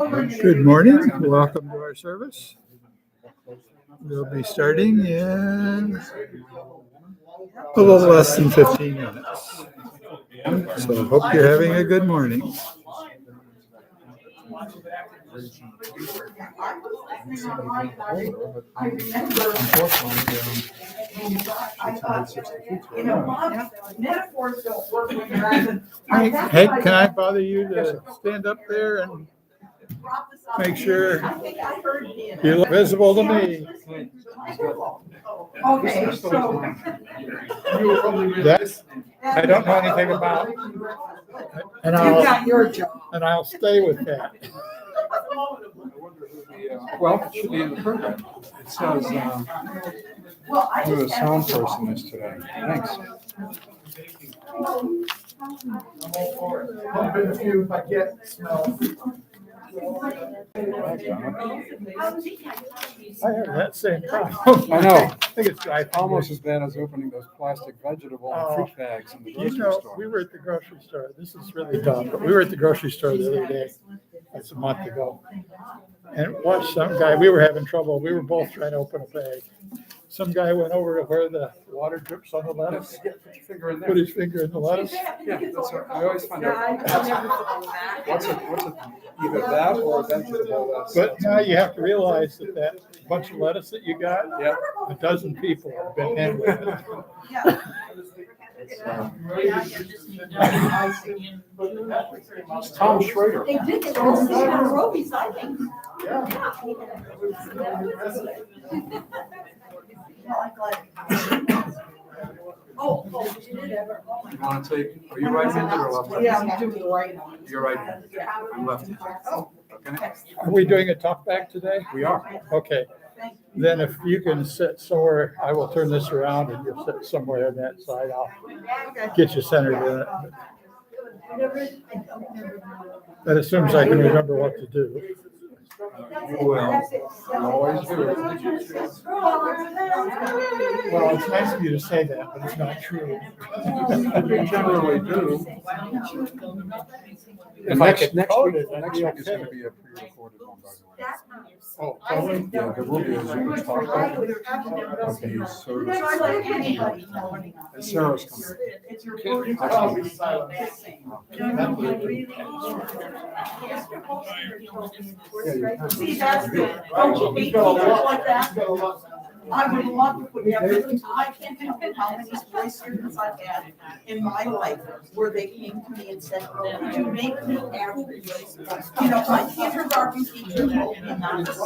Good morning. Welcome to our service. We'll be starting in a little less than 15 minutes. So hope you're having a good morning. Hey, can I bother you to stand up there and make sure you look visible to me? Okay, so That I don't know anything about, and you got your job. I'll stay with that. Well, it should be in the program. It says who the sound person is today. Thanks. If I get smell. I have that same problem. I know. I think it's Almost as bad as opening those plastic vegetable and fruit bags in the grocery store. We were at the grocery store. This is really dumb, but we were at the grocery store the other day. That's a month ago. And watched some guy, we were having trouble. We were both trying to open a bag. Some guy went over to where the water drips on the lettuce. Put your finger in there. Put his finger in the lettuce. Yeah, that's what I always find out. What's it? Either that or a vegetable that's. But now you have to realize that bunch of lettuce that you got, Yeah. a dozen people have been handling it. It's Tom Schrader. They did it on Roby's, I think. Oh, she did ever. You want to take, are you right-handed or left-handed? Yeah, I'm doing the right one. You're right-handed. I'm left-handed. Oh, Okay? Are we doing a talk back today? We are. Okay. Then if you can sit somewhere, I will turn this around and you'll sit somewhere on that side. I'll get you centered in it. That assumes I can remember what to do. You will. You always do. Well, it's nice of you to say that, but it's not true. We generally do. Next Next week week is going to be a pre-recorded one, by the way. Oh, totally? Yeah, there will be a Zoom talk back of the service. And Sarah's coming. see, that's good. Don't you hate people like that? I would love to put everything, I can't tell you how many boy students I've had in my life where they came to me and said, could you make me happy? You know, my kindergarten teacher told me not to sing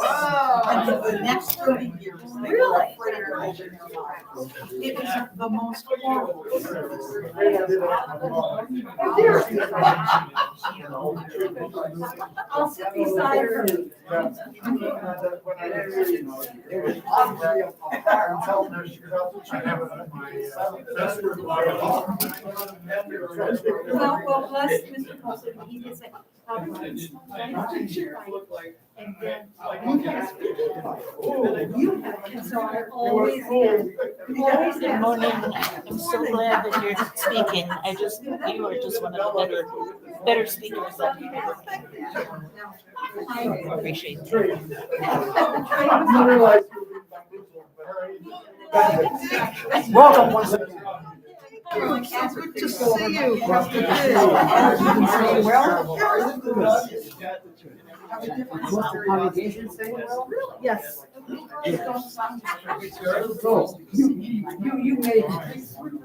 until the next 30 years. They were afraid to open their mouths. It was the most horrible. I'll sit beside her. Well, bless Mr. Paulson, he did say, and then you have, and so I always am. Good morning. I'm so glad that you're speaking. You are just one of the better speakers up here. I appreciate that. Welcome once again. Good to see you. Yes. You made it.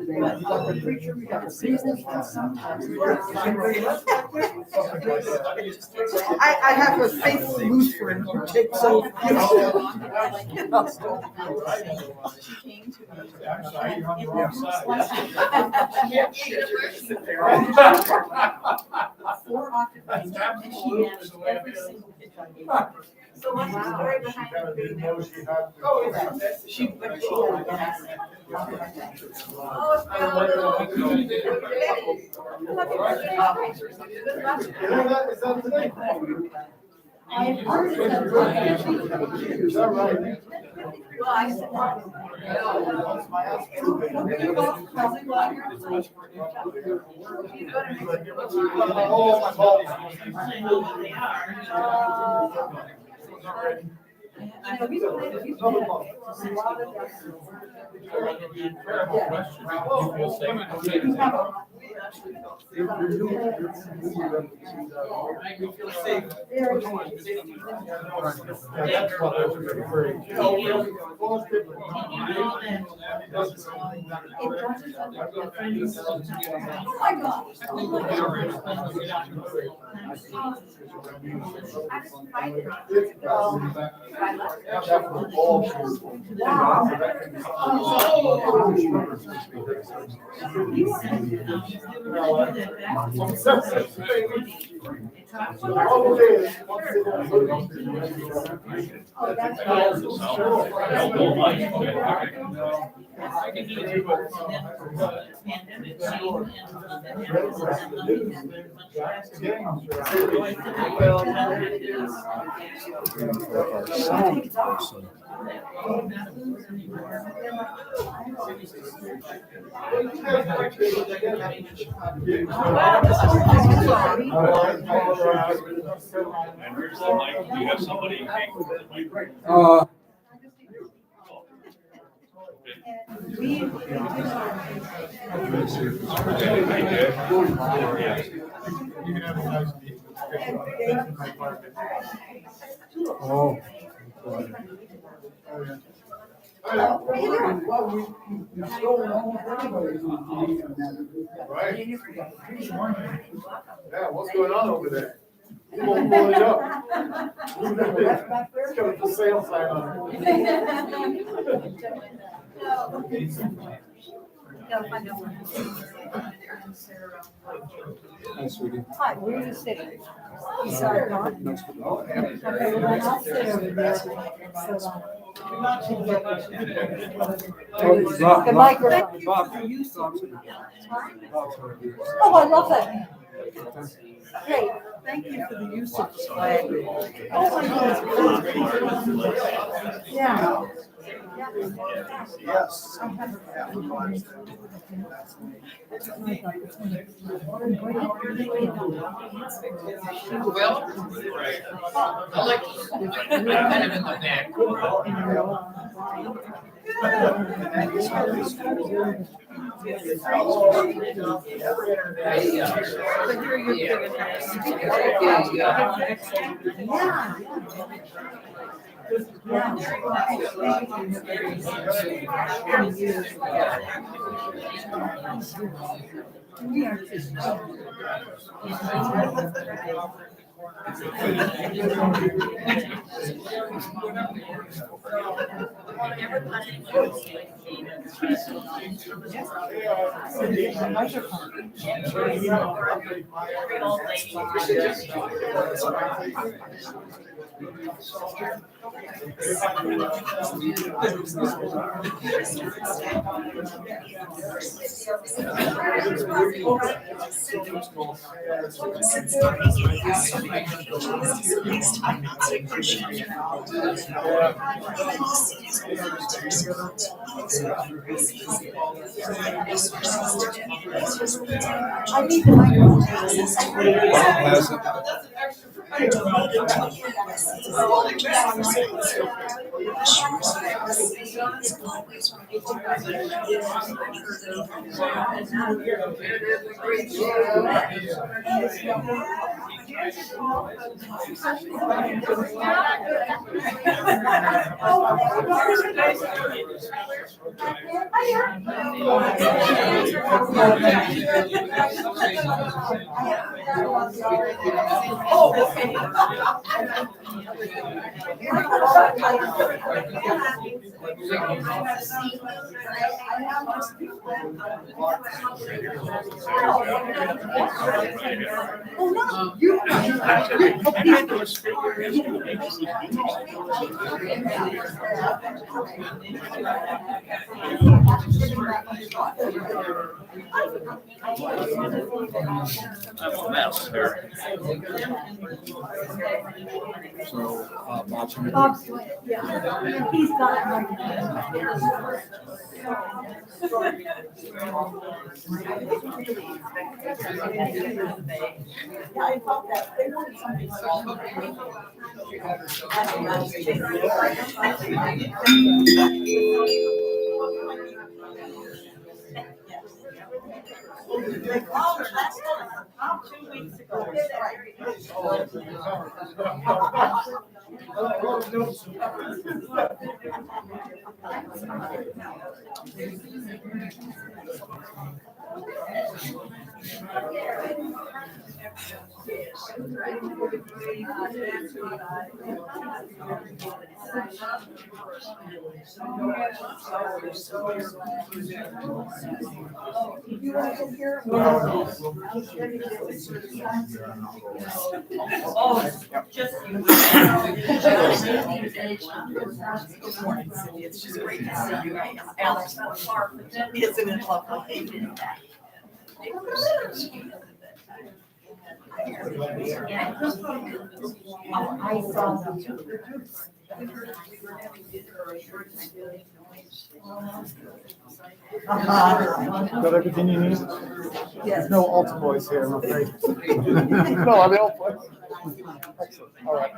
You got the preacher, you got the season, and sometimes. I have a faithful Lutheran who takes over. She came to me. It was like 4 occupiers, and she managed every single pitch I gave her. So what's the story behind it? Oh, she had Is that right? Oh, my fault. Oh. Right. Yeah, what's going on over there? You won't pull it up. It's got the sale sign on it. Hi, sweetie. Hi, where are you sitting? Sorry, Dawn. Next to the- Okay, well, then I'll sit over there. So, the microphone. Oh, I love that. Great. Thank you for the use of the flag. Oh, my God. Yeah. Yes. Well, I like, I'm kind of in the back. We are just. I need the microphone. I'm a mess here. So, Bob's gonna Bob's doing it, yeah. He's got it right. Yeah, I thought that they wanted something small. They called last time, about 2 weeks ago. You want to hear? Oh, just. It's just great to see you. Alex, isn't it lovely? I saw them. Got everything you need? There's no Alta boys here, I'm afraid. No, I'm the old boys. Excellent, all right.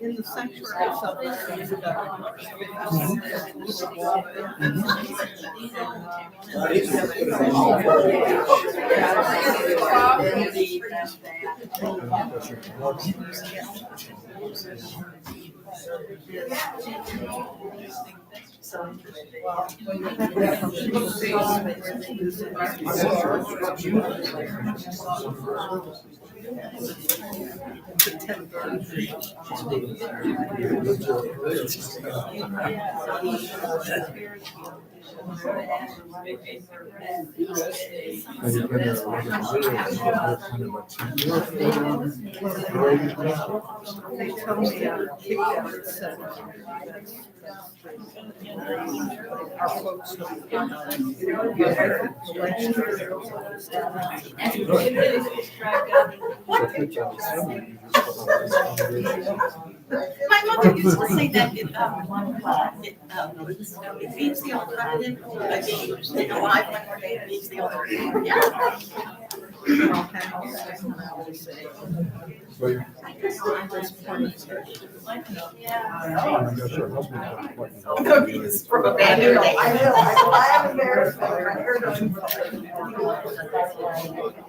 In the sanctuary My mother used to say that it feeds the old president. You know, I went one day, it feeds the other. Yeah. Cookies from a band. I'm embarrassed.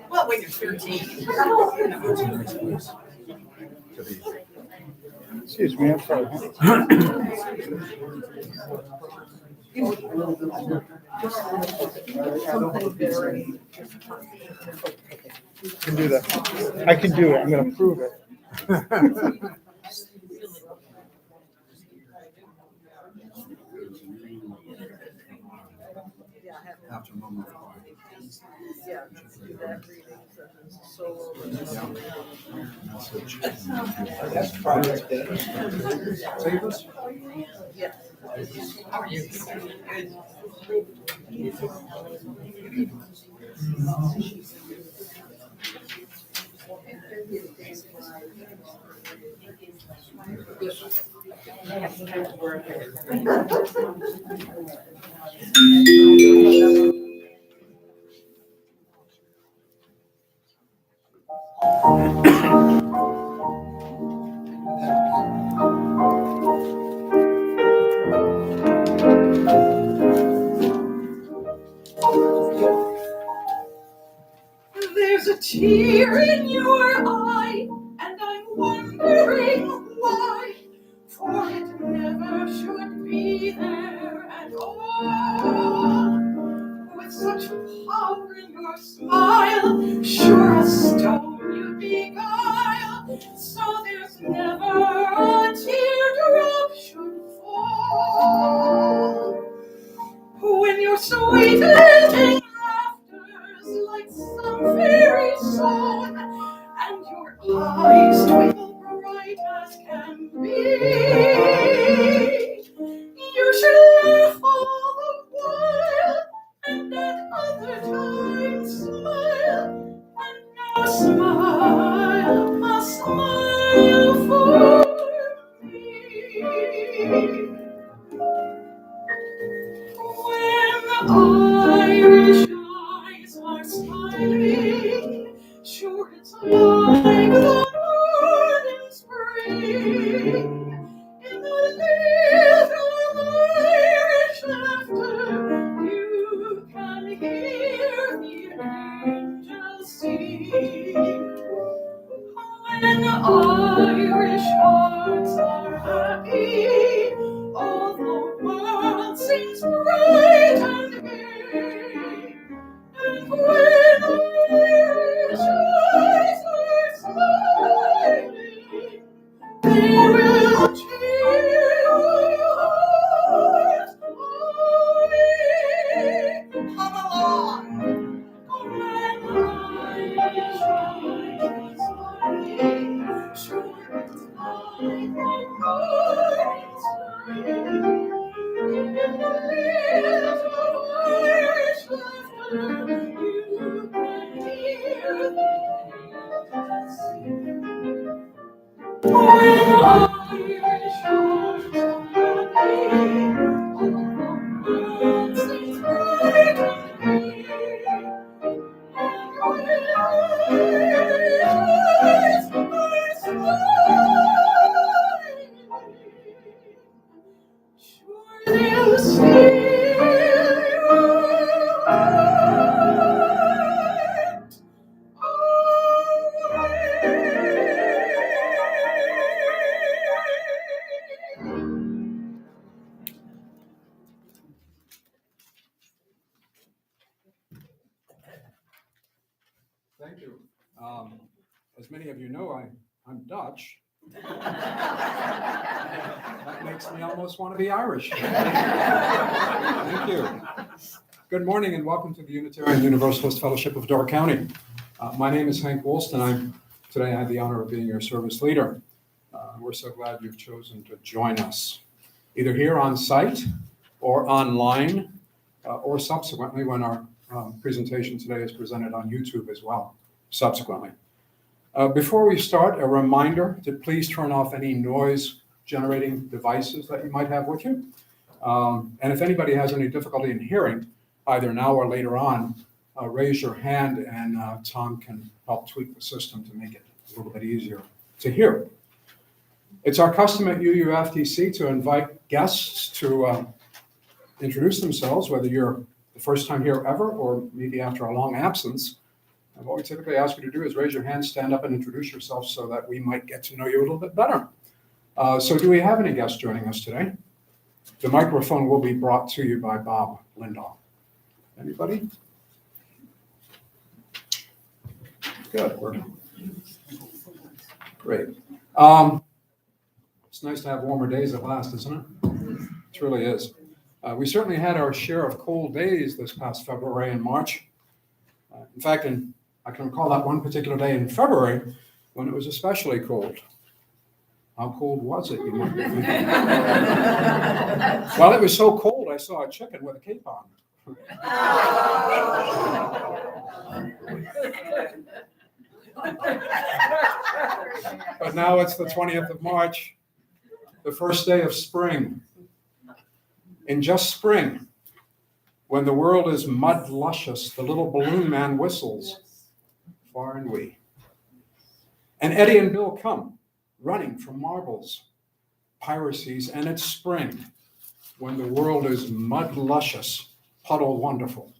Well, when you're 13. Excuse me, I'm sorry. Can do that. I can do it. I'm going to prove it. After moment. Yeah, do that reading, solo. Message. That's fine. Save us? Yes. How are you? Good. There's a tear in your eye, and I'm wondering why, for it never should be there at all. With such power in your smile, sure a stone you beguile, so there's never a a teardrop should fall. When your sweet ending laughter's like some fairy song, and your eyes twinkle bright as can be, you should laugh all the while, and at other times smile, and now smile, a smile for me. When Irish eyes are smiling, sure it's like the morning spring. In the little Irish laughter, you can hear the angels sing. When Irish hearts are happy, all the world seems bright and gay. And when Irish eyes are smiling, they will cheer your heart away. Come along. When Irish eyes are smiling, sure it's like the morning spring. In the little Irish laughter, you can hear the angels sing. When Irish hearts are happy, all the world seems bright and gay. And when Irish eyes are smiling, sure they'll steal your heart away. Thank you. As many of you know, I'm Dutch. That makes me almost want to be Irish. Thank you. Good morning and welcome to the Unitarian Universalist Fellowship of Door County. My name is Hank Woolston. Today I have the honor of being your service leader. We're so glad you've chosen to join us, either here on site or online, or subsequently when our presentation today is presented on YouTube as well, subsequently. Before we start, a reminder to please turn off any noise-generating devices that you might have with you. And if anybody has any difficulty in hearing, either now or later on, raise your hand and Tom can help tweak the system to make it a little bit easier to hear. It's our custom at UUFTC to invite guests to introduce themselves, whether you're the first time here ever or maybe after a long absence. And what we typically ask you to do is raise your hand, stand up, and introduce yourself so that we might get to know you a little bit better. So do we have any guests joining us today? The microphone will be brought to you by Bob Lindahl. Anybody? Good. Great. It's nice to have warmer days at last, isn't it? It really is. We certainly had our share of cold days this past February and March. In fact, I can recall that one particular day in February when it was especially cold. How cold was it, you might be thinking? Well, it was so cold, I saw a chicken with a cape on. But now it's the 20th of March, the first day of spring. In just spring, when the world is mud luscious, the little balloon man whistles, far and wee. And Eddie and Bill come, running from marbles, piracies, and it's spring, when the world is mud luscious, puddle wonderful.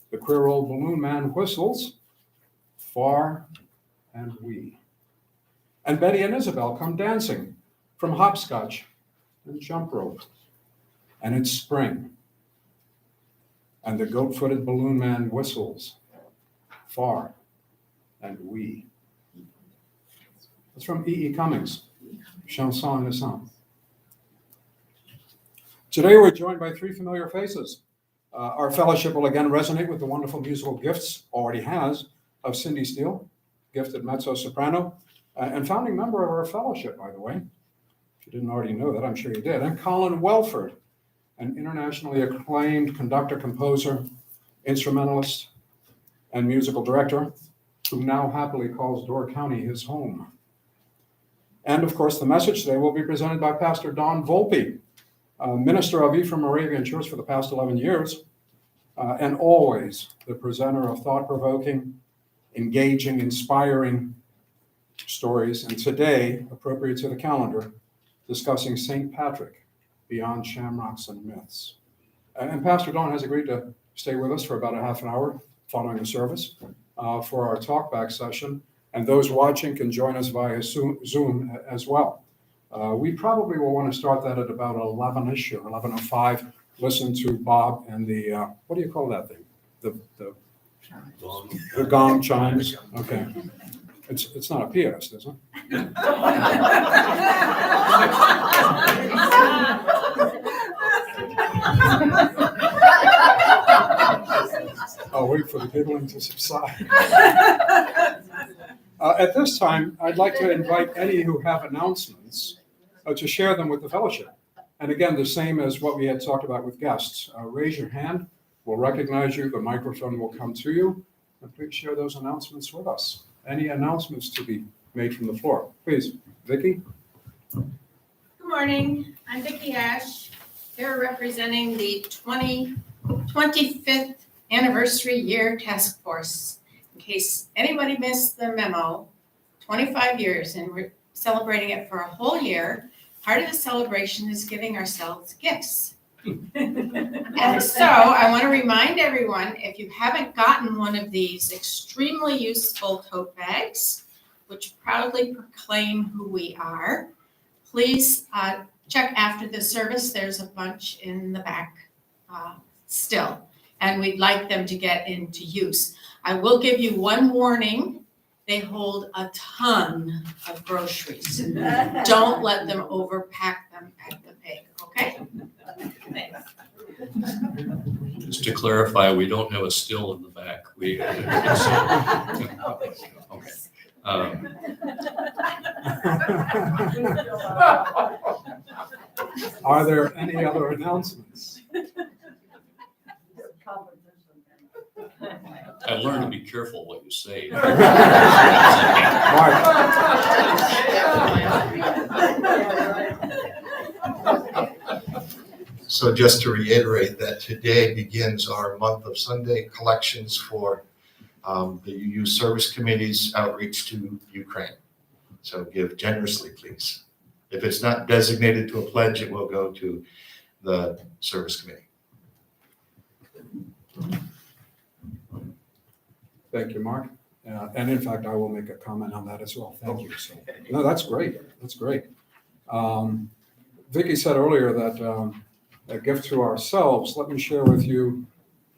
The queer old balloon man whistles, far and wee. And Betty and Isabel come dancing from hopscotch and jump rope. And it's spring. And the goat-footed balloon man whistles, far and wee. That's from E.E. Cummings. chanson naissante. Today, we're joined by three familiar faces. Our fellowship will again resonate with the wonderful musical gifts, already has, of Cindy Steele, gifted mezzo-soprano, and founding member of our fellowship, by the way. If you didn't already know that, I'm sure you did. And Colin Welford, an internationally acclaimed conductor, composer, instrumentalist, and musical director, who now happily calls Door County his home. And of course, the message today will be presented by Pastor Don Volpe, minister of Ephraim Moravian Church for the past 11 years, and always the presenter of thought-provoking, engaging, inspiring stories. And today, appropriate to the calendar, discussing St. Patrick, Beyond Shamrocks and Myths. And Pastor Don has agreed to stay with us for about a half an hour following the service for our talkback session. And those watching can join us via Zoom as well. We probably will want to start that at about 11-ish or 11:05. Listen to Bob and the, what do you call that thing? The gong chimes. Okay. It's not a pianist, is it? I'll wait for the giggling to subside. At this time, I'd like to invite any who have announcements to share them with the fellowship. And again, the same as what we had talked about with guests. Raise your hand, we'll recognize you, the microphone will come to you, and please share those announcements with us. Any announcements to be made from the floor? Please, Vicki. Good morning, I'm Vicki Ash, here representing the 25th anniversary year task force. In case anybody missed the memo, 25 years and we're celebrating it for a whole year. Part of the celebration is giving ourselves gifts. And so I want to remind everyone, if you haven't gotten one of these extremely useful tote bags, which proudly proclaim who we are, please check after the service. There's a bunch in the back still, and we'd like them to get into use. I will give you one warning. They hold a ton of groceries. Don't let them overpack them at the pig, okay? Thanks. Just to clarify, we don't have a still in the back. We okay. Are there any other announcements? I learned to be careful what you say. So just to reiterate that today begins our month of Sunday collections for the UU Service Committee's outreach to Ukraine. So give generously, please. If it's not designated to a pledge, it will go to the Service Committee. Thank you, Mark. And in fact, I will make a comment on that as well. Thank you. So, no, that's great. That's great. Vicki said earlier that a gift to ourselves. Let me share with you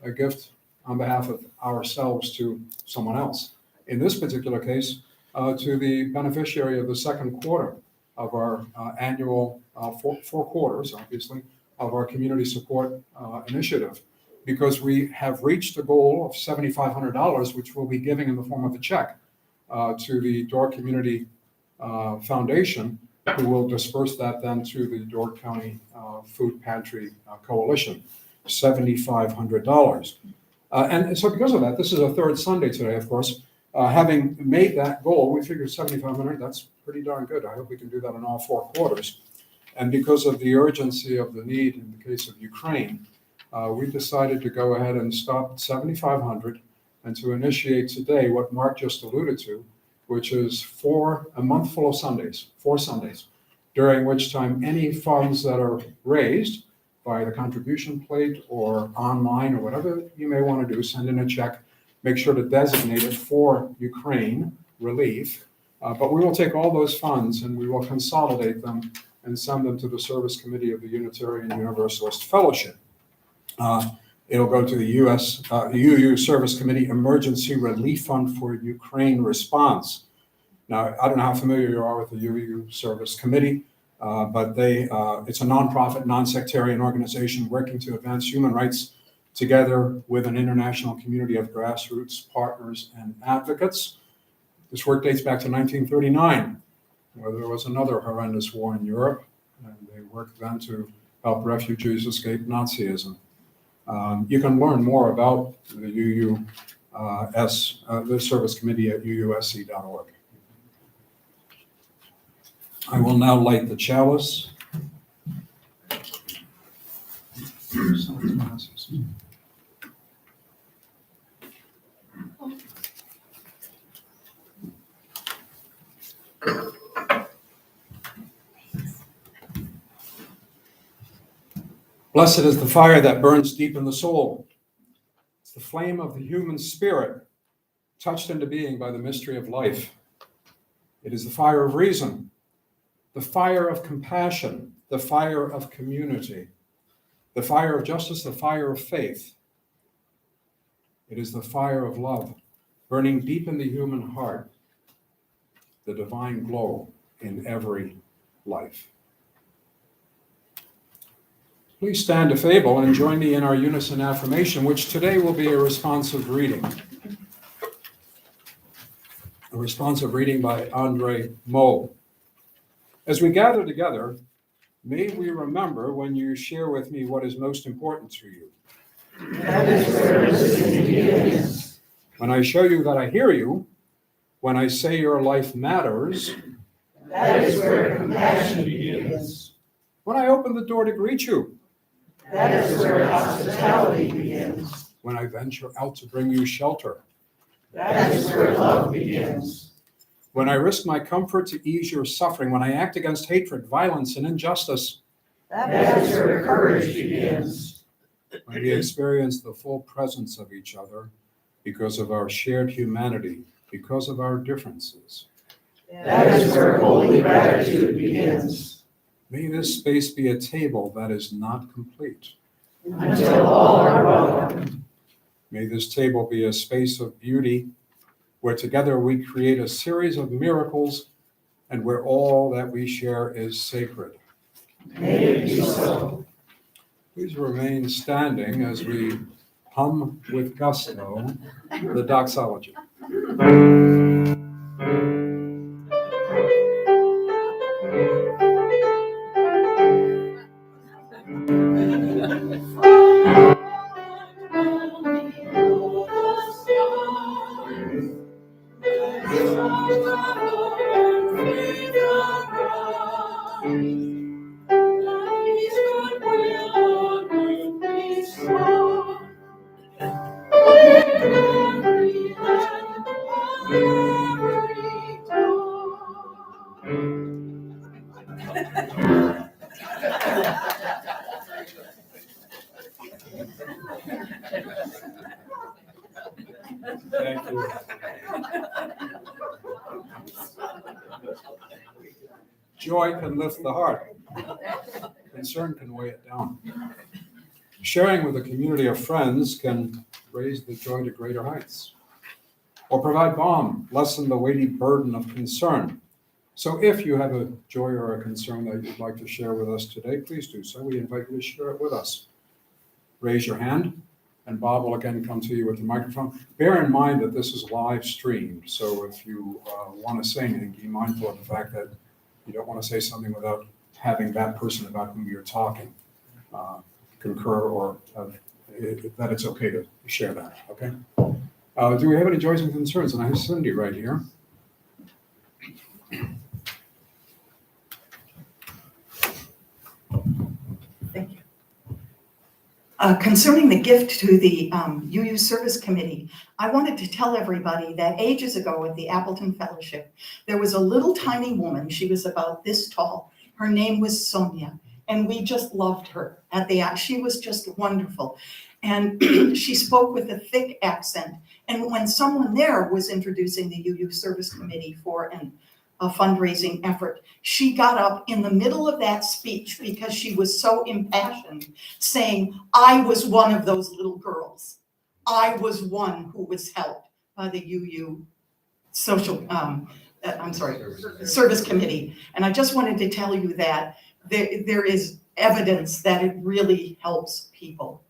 a gift on behalf of ourselves to someone else. In this particular case, to the beneficiary of the second quarter of our annual four quarters, obviously, of our community support initiative. Because we have reached a goal of $7,500, which we'll be giving in the form of a check to the Door Community Foundation, who will disperse that then to the Door County Food Pantry Coalition, $7,500. And so because of that, this is a third Sunday today, of course. Having made that goal, we figured $7,500, that's pretty darn good. I hope we can do that in all four quarters. And because of the urgency of the need in the case of Ukraine, we decided to go ahead and stop at $7,500 and to initiate today what Mark just alluded to, which is a month full of Sundays, 4 Sundays, during which time any funds that are raised by the contribution plate or online or whatever you may want to do, send in a check, make sure to designate it for Ukraine relief. But we will take all those funds and we will consolidate them and send them to the Service Committee of the Unitarian Universalist Fellowship. It'll go to the UU Service Committee Emergency Relief Fund for Ukraine Response. Now, I don't know how familiar you are with the UU Service Committee, but it's a nonprofit, non-sectarian organization working to advance human rights together with an international community of grassroots partners and advocates. This work dates back to 1939, where there was another horrendous war in Europe, and they worked then to help refugees escape Nazism. You can learn more about the the Service Committee at uusc.org. I will now light the chalice. Blessed is the fire that burns deep in the soul. It's the flame of the human spirit, touched into being by the mystery of life. It is the fire of reason, the fire of compassion, the fire of community, the fire of justice, the fire of faith. It is the fire of love, burning deep in the human heart, the divine glow in every life. Please stand if able and join me in our unison affirmation, which today will be a responsive reading. A responsive reading by Andre Moe. As we gather together, may we remember when you share with me what is most important to you. That is where listening begins. When I show you that I hear you, when I say your life matters, that is where compassion begins. When I open the door to greet you, that is where hospitality begins. when I venture out to bring you shelter, that is where love begins. when I risk my comfort to ease your suffering, when I act against hatred, violence, and injustice, that is where courage begins. when we experience the full presence of each other because of our shared humanity, because of our differences. That is where holy gratitude begins. May this space be a table that is not complete. Until all are welcome. May this table be a space of beauty where together we create a series of miracles and where all that we share is sacred. May it be so. Please remain standing as we hum with gusto the doxology. Thank you. Joy can lift the heart. Concern can weigh it down. Sharing with a community of friends can raise the joy to greater heights, or provide balm, lessen the weighty burden of concern. So if you have a joy or a concern that you'd like to share with us today, please do so. We invite you to share it with us. Raise your hand, and Bob will again come to you with the microphone. Bear in mind that this is live streamed, so if you want to say anything, be mindful of the fact that you don't want to say something without having that person about whom you're talking concur or that it's okay to share that, okay? Do we have any joys and concerns? And I have Cindy right here. Thank you. Concerning the gift to the UU Service Committee, I wanted to tell everybody that ages ago at the Appleton Fellowship, there was a little tiny woman. She was about this tall. Her name was Sonia, and we just loved her. She was just wonderful. And she spoke with a thick accent. And when someone there was introducing the UU Service Committee for a fundraising effort, she got up in the middle of that speech because she was so impassioned, saying, I was one of those little girls. I was one who was helped by the UU social I'm sorry, Service Committee. And I just wanted to tell you that there is evidence that it really helps people.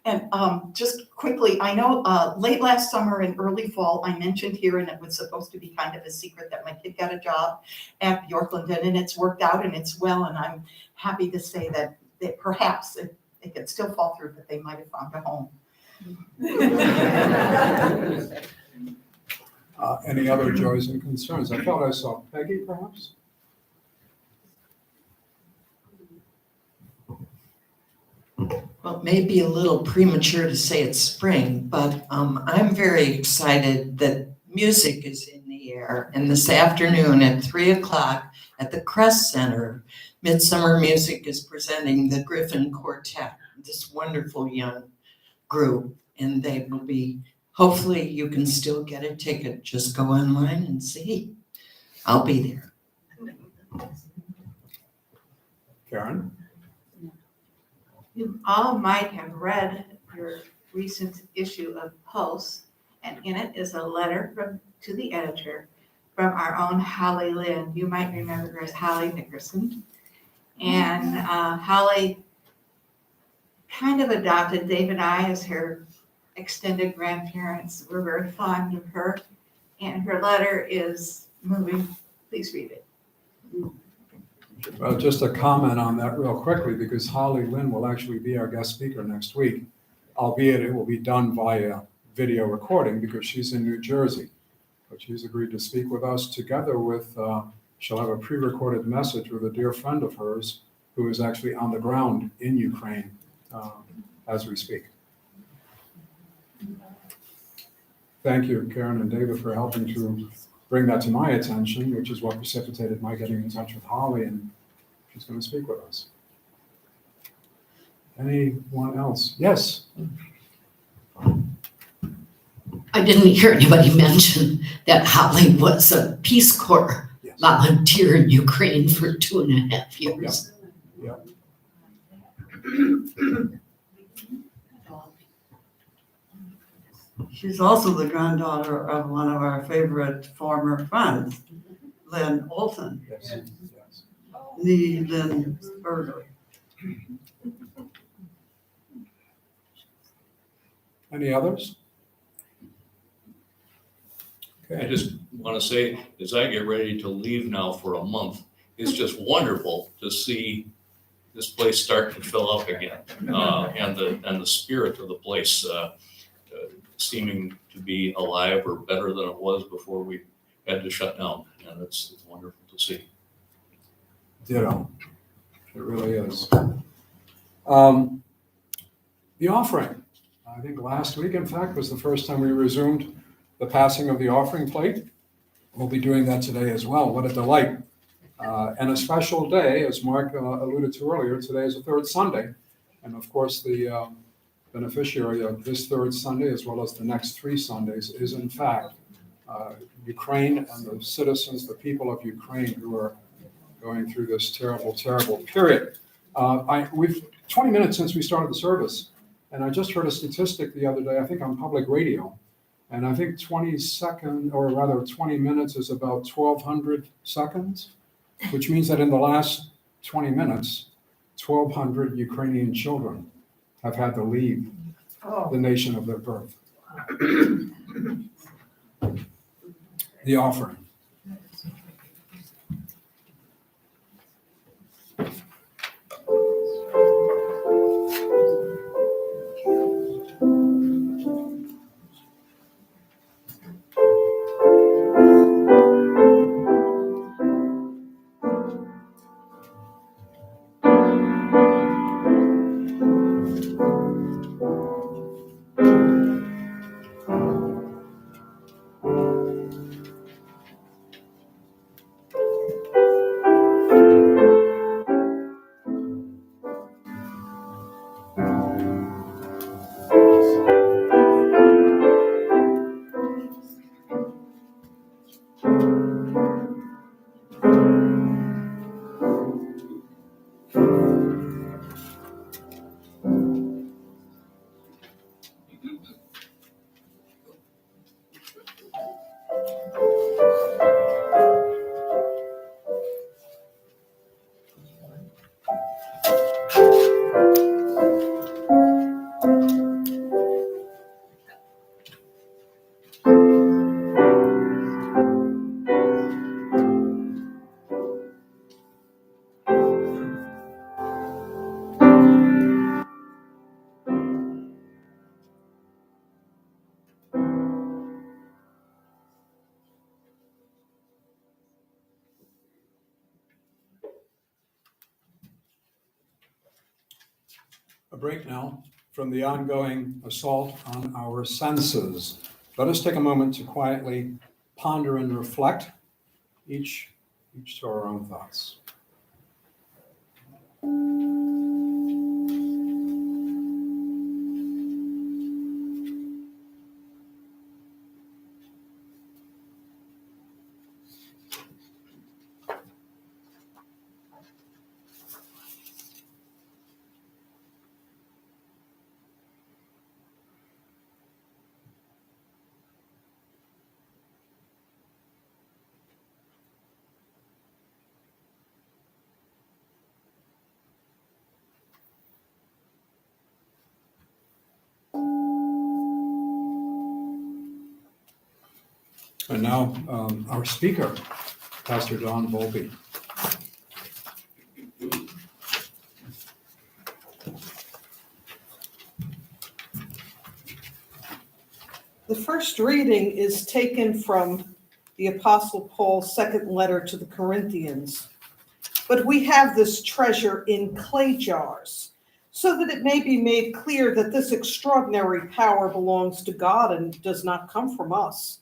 And just quickly, I know late last summer and early fall, I mentioned here, and it was supposed to be kind of a secret, that my kid got a job at York London, and it's worked out and it's well, and I'm happy to say that perhaps it could still fall through, but they might have found a home. Any other joys and concerns? I thought I saw Peggy, perhaps? Well, it may be a little premature to say it's spring, but I'm very excited that music is in the air. And this afternoon at 3 o'clock at the Crest Center, Midsummer Music is presenting the Griffin Quartet, this wonderful young group. And they will be, hopefully you can still get a ticket. Just go online and see. I'll be there. Karen? You all might have read your recent issue of Pulse, and in it is a letter to the editor from our own Holly Lynn. You might remember her as Holly Nickerson. And Holly kind of adopted Dave and I as her extended grandparents. We're very fond of her, and her letter is moving. Please read it. Well, just a comment on that real quickly, because Holly Lynn will actually be our guest speaker next week, albeit it will be done via video recording because she's in New Jersey. But she's agreed to speak with us together with, she'll have a pre-recorded message with a dear friend of hers who is actually on the ground in Ukraine as we speak. Thank you, Karen and David, for helping to bring that to my attention, which is what precipitated my getting in touch with Holly, and she's going to speak with us. Anyone else? Yes. I didn't hear anybody mention that Holly was a Peace Corps volunteer in Ukraine for 2.5 years. Yep. She's also the granddaughter of one of our favorite former friends, Lynn Olson. Yes. Nee Lynn Berger. Any others? I just want to say, as I get ready to leave now for a month, it's just wonderful to see this place start to fill up again, and the spirit of the place seeming to be alive or better than it was before we had to shut down, and it's wonderful to see. Ditto. It really is. The offering. I think last week, in fact, was the first time we resumed the passing of the offering plate. We'll be doing that today as well. What a delight. And a special day, as Mark alluded to earlier, today is the third Sunday. And of course, the beneficiary of this third Sunday, as well as the next 3 Sundays, is in fact Ukraine and the citizens, the people of Ukraine who are going through this terrible, terrible period. We've 20 minutes since we started the service, and I just heard a statistic the other day, I think on public radio, and I think 20 minutes is about 1,200 seconds, which means that in the last 20 minutes, 1,200 Ukrainian children have had to leave the nation of their birth. The offering. a break now from the ongoing assault on our senses. Let us take a moment to quietly ponder and reflect, each to our own thoughts. And now, our speaker, Pastor Don Volpe. The first reading is taken from the Apostle Paul's second letter to the Corinthians. But we have this treasure in clay jars, so that it may be made clear that this extraordinary power belongs to God and does not come from us.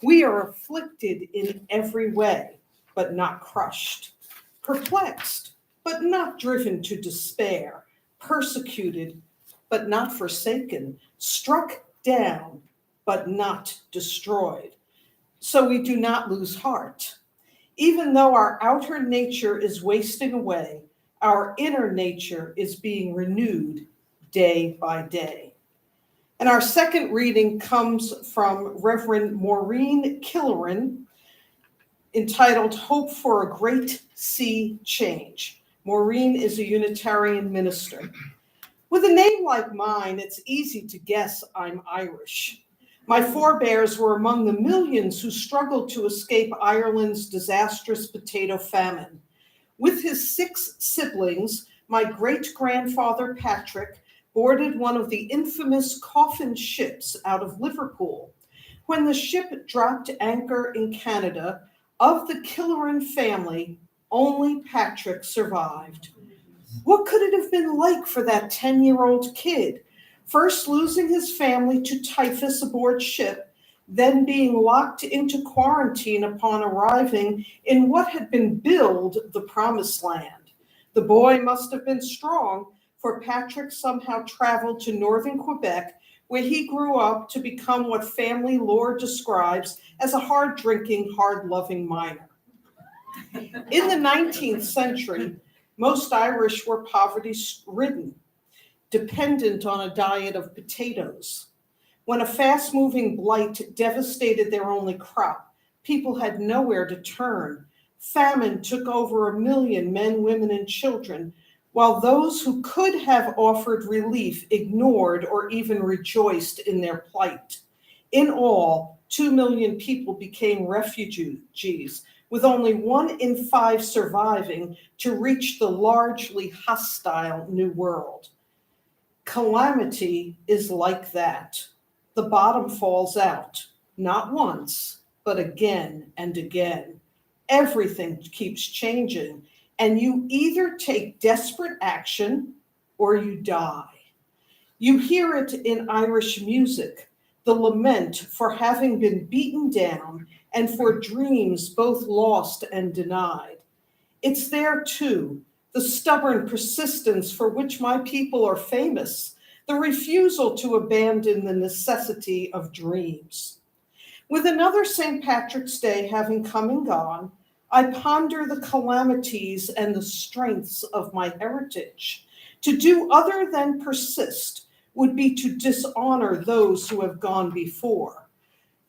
We are afflicted in every way, but not crushed, perplexed, but not driven to despair, persecuted, but not forsaken, struck down, but not destroyed. So we do not lose heart. Even though our outer nature is wasting away, our inner nature is being renewed day by day. And our second reading comes from Reverend Maureen Killeran, entitled Hope for a Great Sea Change. Maureen is a Unitarian minister. With a name like mine, it's easy to guess I'm Irish. My forebears were among the millions who struggled to escape Ireland's disastrous potato famine. With his 6 siblings, my great-grandfather Patrick boarded one of the infamous coffin ships out of Liverpool. When the ship dropped anchor in Canada, of the Killeran family, only Patrick survived. What could it have been like for that 10-year-old kid, first losing his family to typhus aboard ship, then being locked into quarantine upon arriving in what had been billed the Promised Land? The boy must have been strong, for Patrick somehow traveled to northern Quebec, where he grew up to become what family lore describes as a hard-drinking, hard-loving miner. In the 19th century, most Irish were poverty-ridden, dependent on a diet of potatoes. When a fast-moving blight devastated their only crop, people had nowhere to turn. Famine took over 1 million men, women, and children, while those who could have offered relief ignored or even rejoiced in their plight. In all, 2 million people became refugees, with only 1 in 5 surviving to reach the largely hostile New World. Calamity is like that. The bottom falls out, not once, but again and again. Everything keeps changing, and you either take desperate action or you die. You hear it in Irish music, the lament for having been beaten down and for dreams both lost and denied. It's there too, the stubborn persistence for which my people are famous, the refusal to abandon the necessity of dreams. With another St. Patrick's Day having come and gone, I ponder the calamities and the strengths of my heritage. To do other than persist would be to dishonor those who have gone before.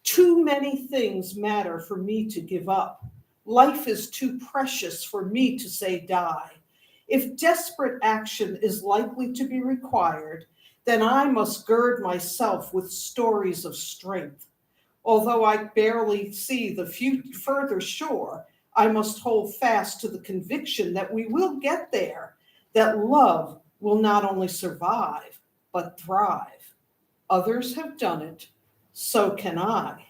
Too many things matter for me to give up. Life is too precious for me to say die. If desperate action is likely to be required, then I must gird myself with stories of strength. Although I barely see the further shore, I must hold fast to the conviction that we will get there, that love will not only survive, but thrive. Others have done it, so can I.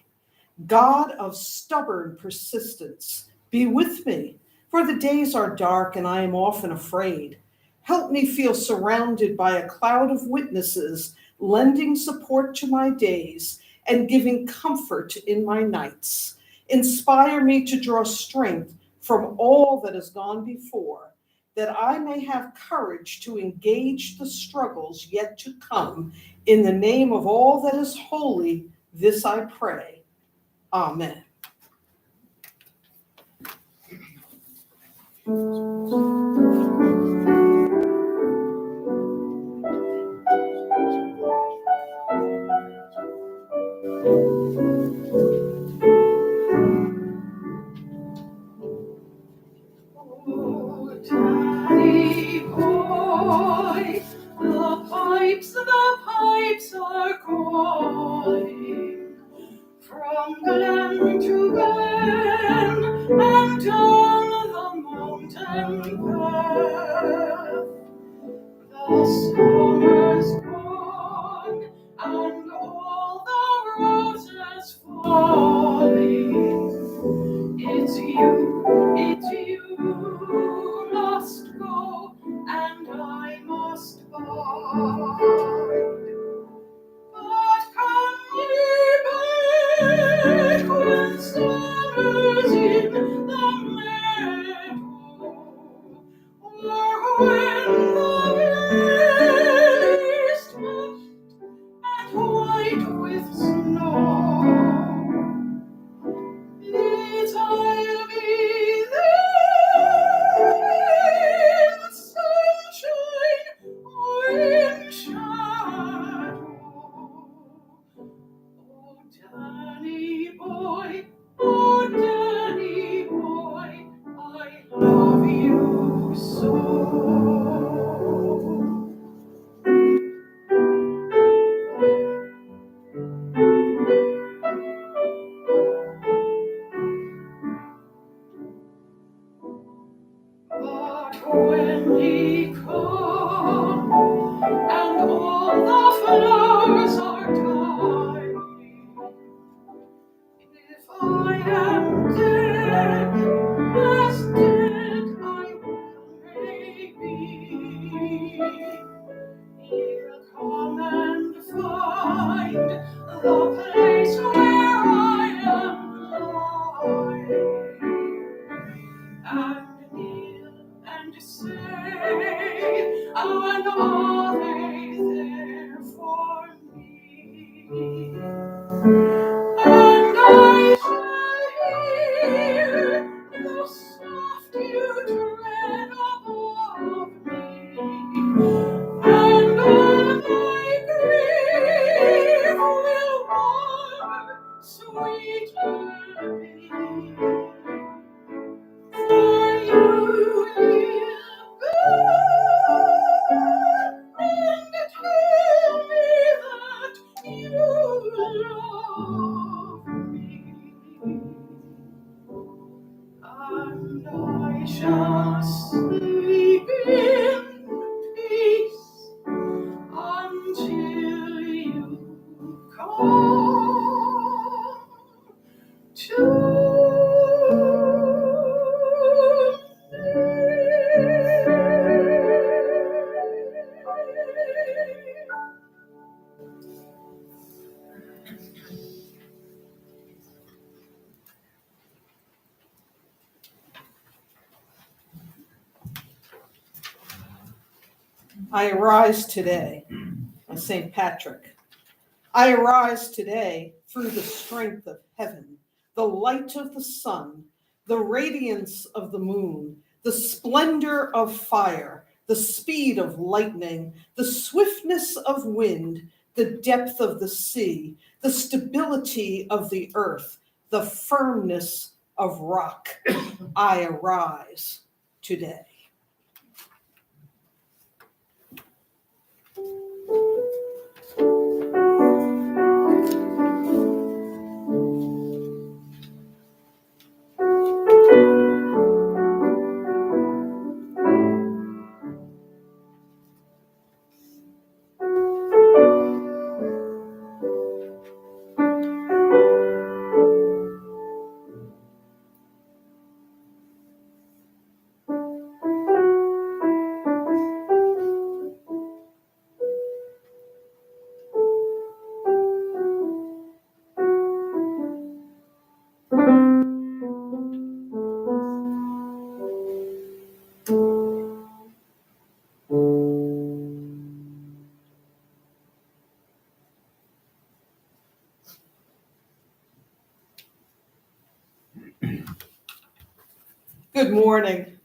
God of stubborn persistence, be with me, for the days are dark and I am often afraid. Help me feel surrounded by a cloud of witnesses, lending support to my days and giving comfort in my nights. Inspire me to draw strength from all that has gone before, that I may have courage to engage the struggles yet to come. In the name of all that is holy, this I pray. Amen. Oh, Daddy boy, the pipes are calling from glen to glen and down the mountain path. The summer's gone and all the roses falling. It's you must go, and I must bide. But come ye back when summer's in the meadow, or when the valley's touched and white with snow. I'll be there in sunshine or in shadow. Oh, Danny boy, I love you so. But when ye come and all the flowers are dying, if I am dead, as dead I may be, he'll come and find the place where I am lying, and kneel and say, and are they there for me? And I shall hear the soft dew tread above me, and all my grief will one sweeter be. For you will go and tell me that you love me, and I shall sleep in peace until you come to I arise today, St. Patrick. I arise today through the strength of heaven, the light of the sun, the radiance of the moon, the splendor of fire, the speed of lightning, the swiftness of wind, the depth of the sea, the stability of the earth, the firmness of rock. I arise today. Good morning.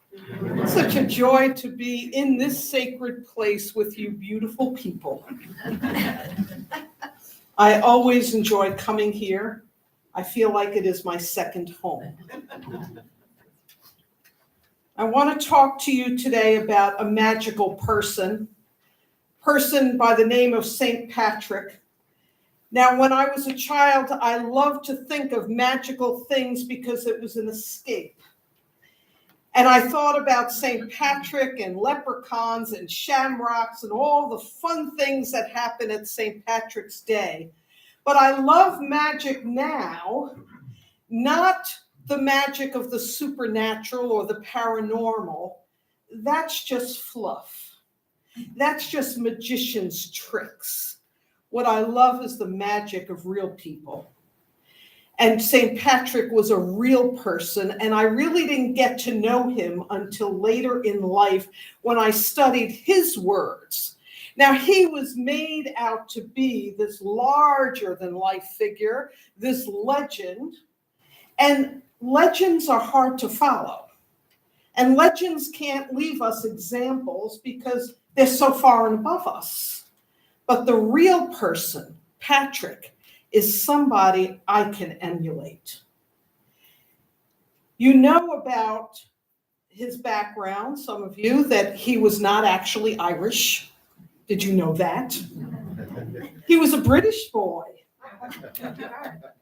Such a joy to be in this sacred place with you beautiful people. I always enjoy coming here. I feel like it is my second home. I want to talk to you today about a magical person by the name of St. Patrick. Now, when I was a child, I loved to think of magical things because it was an escape. And I thought about St. Patrick and leprechauns and shamrocks and all the fun things that happen at St. Patrick's Day. But I love magic now, not the magic of the supernatural or the paranormal. That's just fluff. That's just magicians' tricks. What I love is the magic of real people. And St. Patrick was a real person, and I really didn't get to know him until later in life when I studied his words. Now, he was made out to be this larger-than-life figure, this legend, and legends are hard to follow. And legends can't leave us examples because they're so far and above us. But the real person, Patrick, is somebody I can emulate. You know about his background, some of you, that he was not actually Irish. Did you know that? He was a British boy.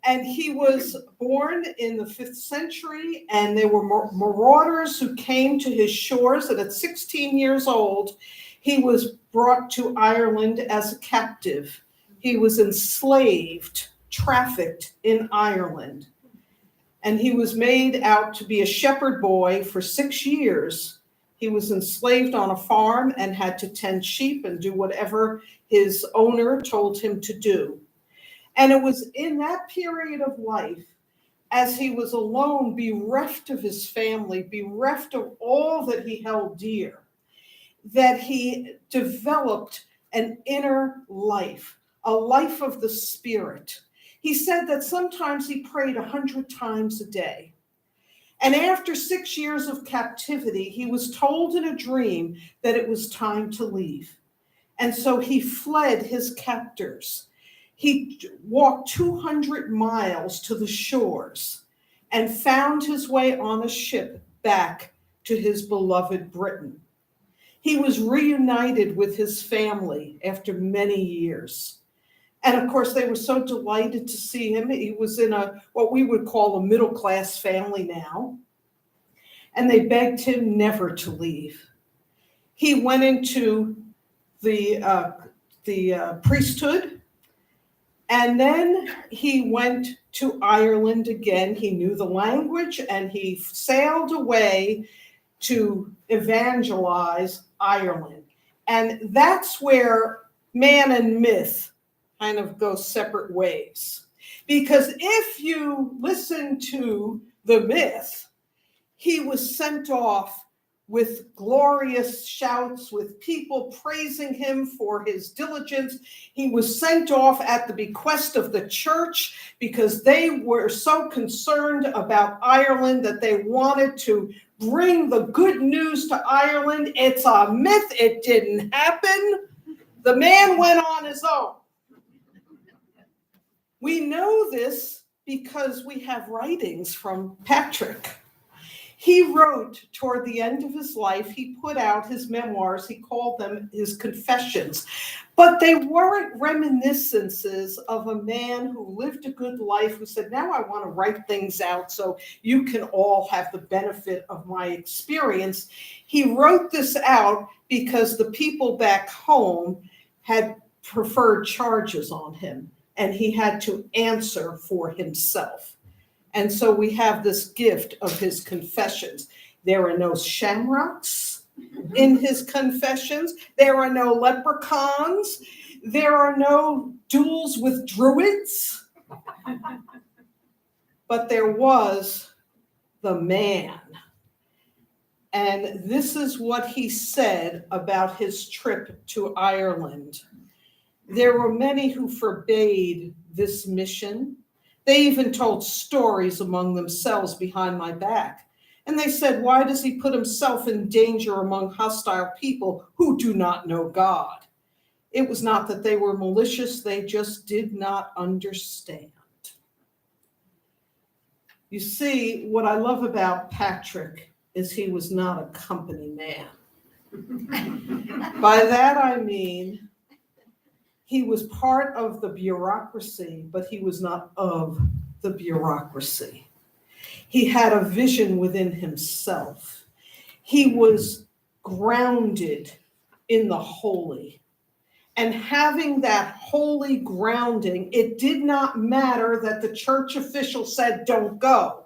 And he was born in the 5th century, and there were marauders who came to his shores, and at 16 years old, he was brought to Ireland as a captive. He was enslaved, trafficked in Ireland. And he was made out to be a shepherd boy for 6 years. He was enslaved on a farm and had to tend sheep and do whatever his owner told him to do. And it was in that period of life, as he was alone, bereft of his family, bereft of all that he held dear, that he developed an inner life, a life of the spirit. He said that sometimes he prayed 100 times a day. And after 6 years of captivity, he was told in a dream that it was time to leave. And so he fled his captors. He walked 200 miles to the shores and found his way on a ship back to his beloved Britain. He was reunited with his family after many years. And of course, they were so delighted to see him. He was in what we would call a middle-class family now. And they begged him never to leave. He went into the priesthood, and then he went to Ireland again. He knew the language, and he sailed away to evangelize Ireland. And that's where man and myth kind of go separate ways. Because if you listen to the myth, he was sent off with glorious shouts, with people praising him for his diligence. He was sent off at the bequest of the church because they were so concerned about Ireland that they wanted to bring the good news to Ireland. It's a myth. It didn't happen. The man went on his own. We know this because we have writings from Patrick. He wrote toward the end of his life, he put out his memoirs, he called them his confessions, but they weren't reminiscences of a man who lived a good life, who said, now I want to write things out so you can all have the benefit of my experience. He wrote this out because the people back home had preferred charges on him, and he had to answer for himself. And so we have this gift of his confessions. There are no shamrocks in his confessions. There are no leprechauns. There are no duels with druids. But there was the man. And this is what he said about his trip to Ireland. There were many who forbade this mission. They even told stories among themselves behind my back. And they said, why does he put himself in danger among hostile people who do not know God? It was not that they were malicious, they just did not understand. You see, what I love about Patrick is he was not a company man. By that I mean, he was part of the bureaucracy, but he was not of the bureaucracy. He had a vision within himself. He was grounded in the holy. And having that holy grounding, it did not matter that the church official said, don't go,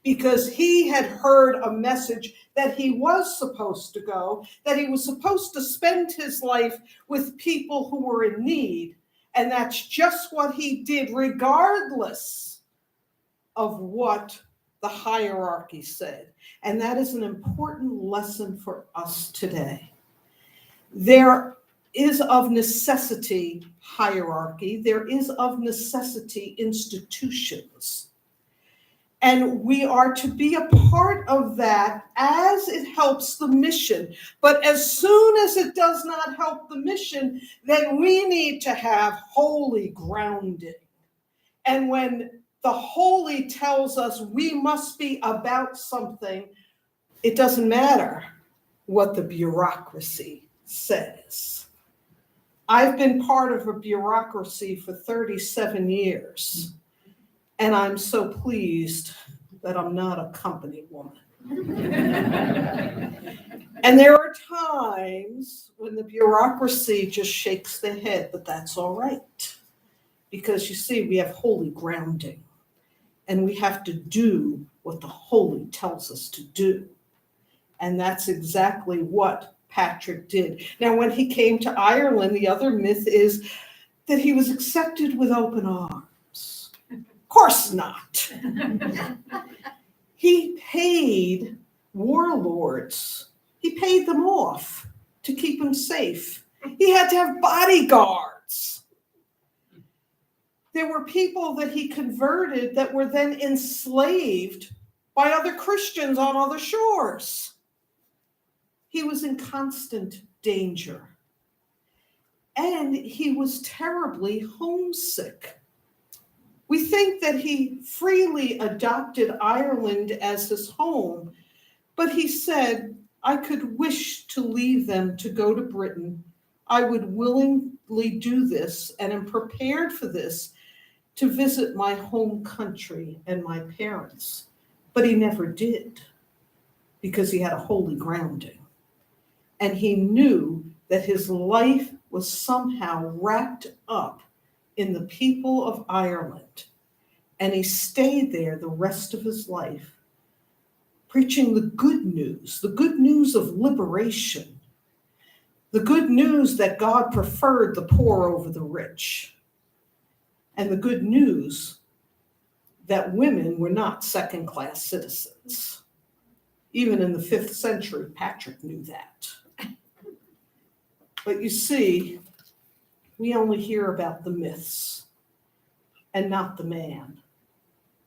because he had heard a message that he was supposed to go, that he was supposed to spend his life with people who were in need. And that's just what he did, regardless of what the hierarchy said. And that is an important lesson for us today. There is of necessity hierarchy. There is of necessity institutions. And we are to be a part of that as it helps the mission. But as soon as it does not help the mission, then we need to have holy grounding. And when the holy tells us we must be about something, it doesn't matter what the bureaucracy says. I've been part of a bureaucracy for 37 years, and I'm so pleased that I'm not a company woman. And there are times when the bureaucracy just shakes their head, but that's all right. Because you see, we have holy grounding, and we have to do what the holy tells us to do. And that's exactly what Patrick did. Now, when he came to Ireland, the other myth is that he was accepted with open arms. Of course not. He paid warlords. He paid them off to keep him safe. He had to have bodyguards. There were people that he converted that were then enslaved by other Christians on other shores. He was in constant danger. And he was terribly homesick. We think that he freely adopted Ireland as his home, but he said, I could wish to leave them to go to Britain. I would willingly do this and am prepared for this, to visit my home country and my parents. But he never did, because he had a holy grounding. And he knew that his life was somehow wrapped up in the people of Ireland. And he stayed there the rest of his life, preaching the good news of liberation, the good news that God preferred the poor over the rich, and the good news that women were not second-class citizens. Even in the 5th century, Patrick knew that. But you see, we only hear about the myths and not the man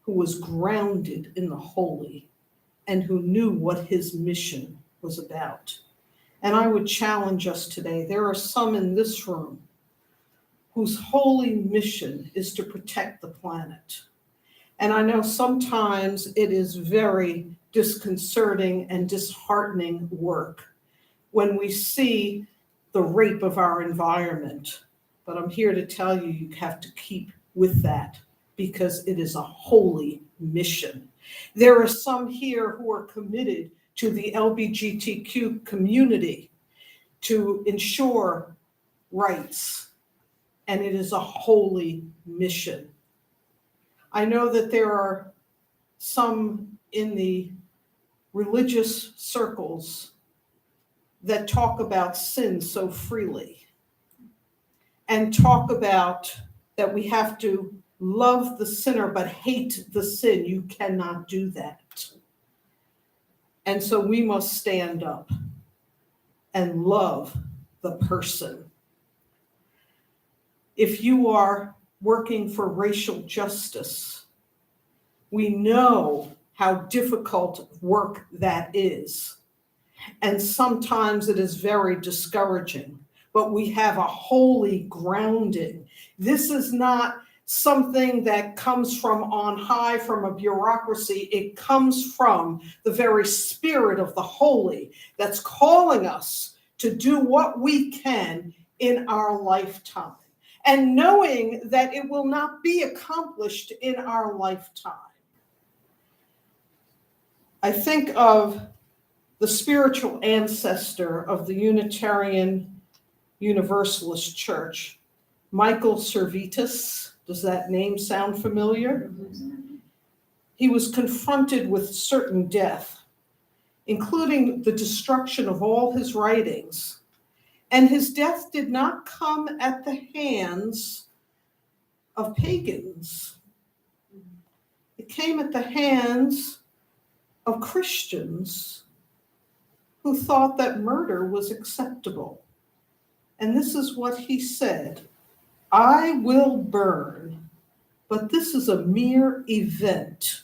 who was grounded in the holy and who knew what his mission was about. And I would challenge us today. There are some in this room whose holy mission is to protect the planet. And I know sometimes it is very disconcerting and disheartening work when we see the rape of our environment. But I'm here to tell you, you have to keep with that because it is a holy mission. There are some here who are committed to the LGBTQ community to ensure rights, and it is a holy mission. I know that there are some in the religious circles that talk about sin so freely and talk about that we have to love the sinner but hate the sin. You cannot do that. And so we must stand up and love the person. If you are working for racial justice, we know how difficult work that is. And sometimes it is very discouraging, but we have a holy grounding. This is not something that comes from on high, from a bureaucracy. It comes from the very spirit of the holy that's calling us to do what we can in our lifetime, and knowing that it will not be accomplished in our lifetime. I think of the spiritual ancestor of the Unitarian Universalist Church, Michael Servetus. Does that name sound familiar? He was confronted with certain death, including the destruction of all his writings. And his death did not come at the hands of pagans. It came at the hands of Christians who thought that murder was acceptable. And this is what he said: I will burn, but this is a mere event.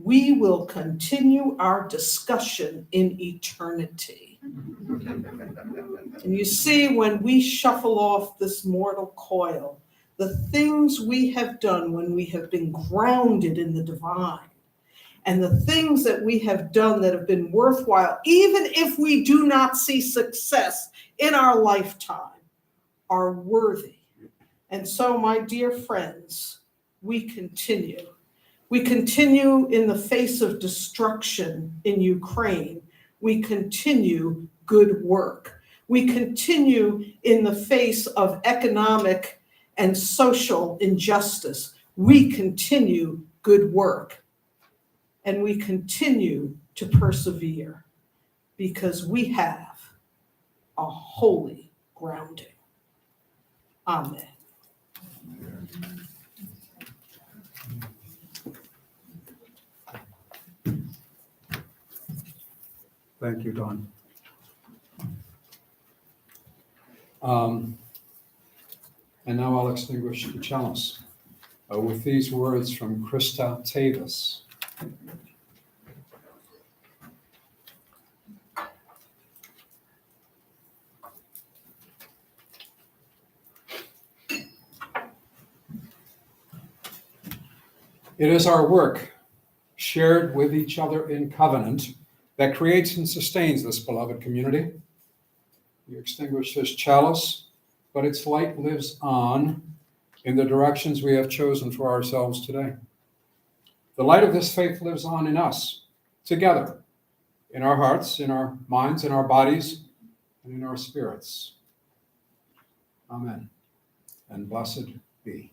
We will continue our discussion in eternity. And you see, when we shuffle off this mortal coil, the things we have done when we have been grounded in the divine, and the things that we have done that have been worthwhile, even if we do not see success in our lifetime, are worthy. And so, my dear friends, we continue. We continue in the face of destruction in Ukraine. We continue good work. We continue in the face of economic and social injustice. We continue good work. And we continue to persevere because we have a holy grounding. Amen. Thank you, Don. And now I'll extinguish the chalice with these words from Krista Tavis. It is our work, shared with each other in covenant, that creates and sustains this beloved community. We extinguish this chalice, but its light lives on in the directions we have chosen for ourselves today. The light of this faith lives on in us, together, in our hearts, in our minds, in our bodies, and in our spirits. Amen. And blessed be.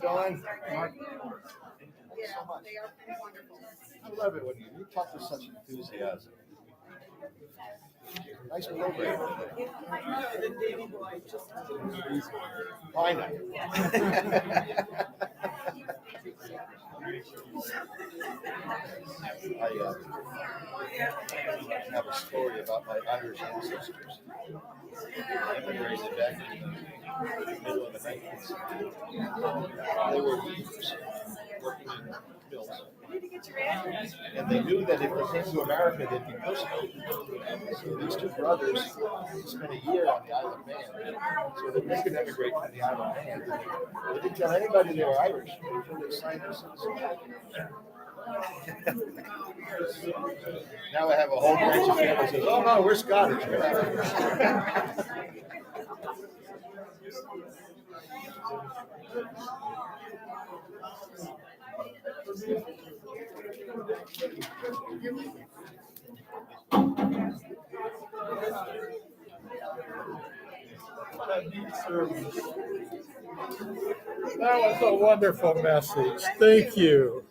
Dawn. Mark. Thank you so much. I love it when you talk with such enthusiasm. Nice program. I have a story about my Irish ancestors. I immigrated back in the middle of the 19th century. They were weavers working in mills. And they knew that if they came to America, they'd be persecuted. So these two brothers spent a year on the Isle of Man so that they could emigrate from the Isle of Man. They didn't tell anybody they were Irish until they signed their citizenship. Now I have a whole branch of family that says, oh no, we're Scottish. We're not Irish. That was a wonderful message. Thank you.